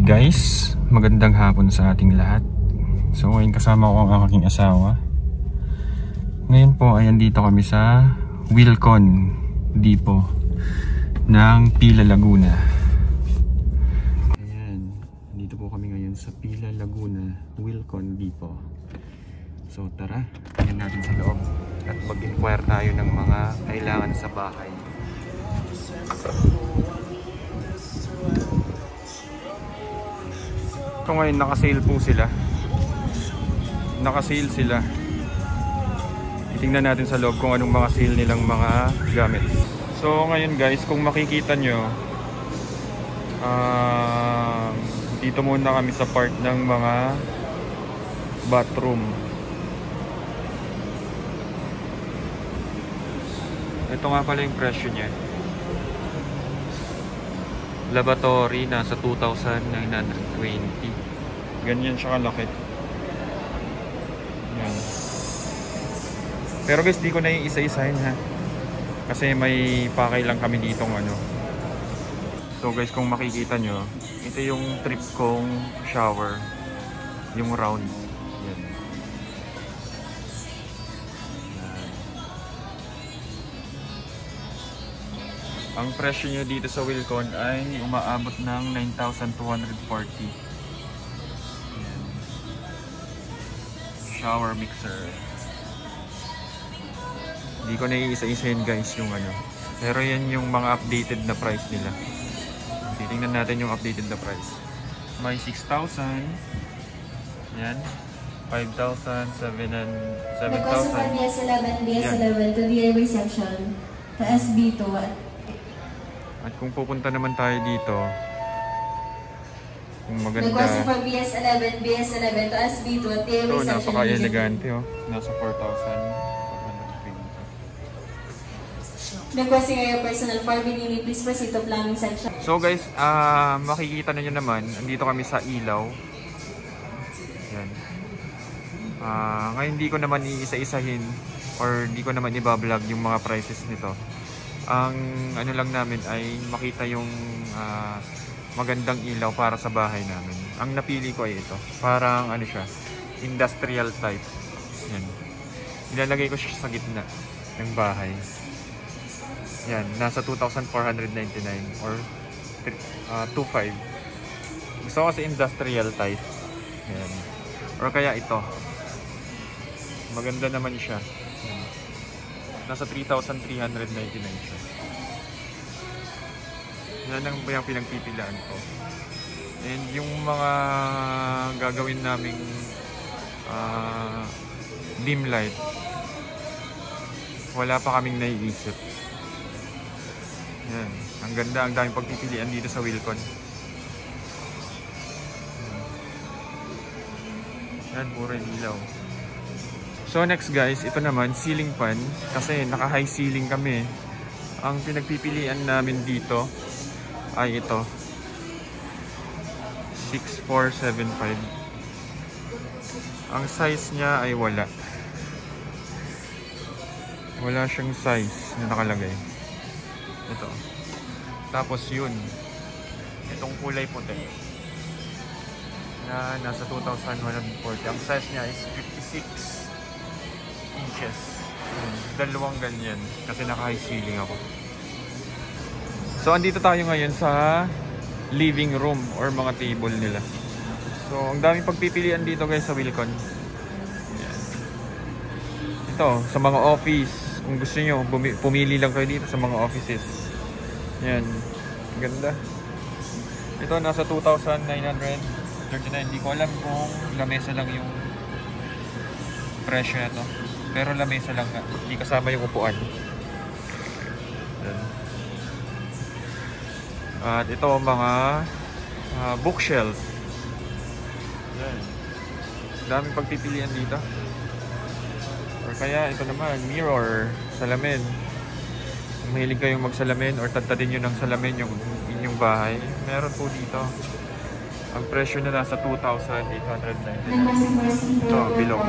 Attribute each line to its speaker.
Speaker 1: Hi guys, magandang hapon sa ating lahat. So ngayon kasama ko ang aking asawa. Ngayon po ay andito kami sa Wilcon Depot ng Pila, Laguna. Ayan, dito po kami ngayon sa Pila, Laguna, Wilcon Depot. So tara, tingnan natin sa loob at mag-inquire tayo ng mga kailangan sa bahay. So ngayon naka-sale po sila. Naka-sale sila. Tingnan natin sa loob kung anong mga sale nilang mga gamit. So ngayon guys, kung makikita nyo, dito muna kami sa part ng mga bathroom. Ito nga pala yung presyo niya. Lavatory nasa 2,920. Ganyan siya kalaki. Yan. Pero guys, di ko na yung isa-isahin ha. Kasi may pakay lang kami ditong ano. So guys, kung makikita nyo, ito yung trip kong shower. Yung round. Yan. Ang presyo nyo dito sa Wilcon ay umaabot ng 9,240. Ayan. Shower mixer. Hindi ko na iisa-isahin guys yung ano. Pero yan yung mga updated na price nila. Titingnan natin yung updated na price. May 6,000. Yan. 5,000, 7,000.
Speaker 2: Because of BS11, BS11 to the reception, to SB2.
Speaker 1: At kung pupunta naman tayo dito, kung maganda.
Speaker 2: Because for BS11, BS11 to SB2 at the
Speaker 1: ito,
Speaker 2: reception.
Speaker 1: napaka-elegante oh. Nasa 4,420.
Speaker 2: Requesting your personal for binili, please proceed to planning section.
Speaker 1: So guys, makikita nyo naman, andito kami sa ilaw. Yan. Ngayon hindi ko naman iisa-isahin or hindi ko naman i-vlog yung mga prices nito. Ang ano lang namin ay makita yung magandang ilaw para sa bahay namin. Ang napili ko ay ito. Parang ano siya, industrial type. Yan. Ilalagay ko siya sa gitna ng bahay. Yan, nasa 2,499 or 2,500. Gusto ko kasi industrial type. Yan. Or kaya ito. Maganda naman siya. Yan. Nasa 3,399 siya. Yan ang yung pinagpipilaan ko. And yung mga gagawin naming dim light, wala pa kaming naiisip. Yan. Ang ganda, ang daming pagpipilian dito sa Wilcon. Yan, puro ilaw. So next guys, ito naman ceiling fan kasi naka high ceiling kami. Ang pinagpipilian namin dito ay ito 6475. Ang size niya ay wala siyang size na nakalagay. Ito. Tapos yun, itong kulay puti na nasa 2,140. Ang size niya is 56 inches. Dalawang ganyan kasi naka high ceiling ako. So andito tayo ngayon sa living room or mga table nila. So ang daming pagpipilian dito guys sa Wilcon. Ayan. Ito sa mga office, kung gusto nyo pumili lang kayo dito sa mga offices. Yan, ganda. Ito nasa 2,939. Hindi ko alam kung lamesa lang yung presyo na to. Pero lamesa lang nga, hindi kasama yung upuan. Yan. At ito mga bookshelf. Yan. Daming pagpipilian dito. Or kaya ito naman, mirror, salamin. Kung mahilig kayong magsalamin or tadtadin nyo ng salamin yung inyong bahay, meron po dito. Ang presyo na nasa 2,899. Ito, bilog.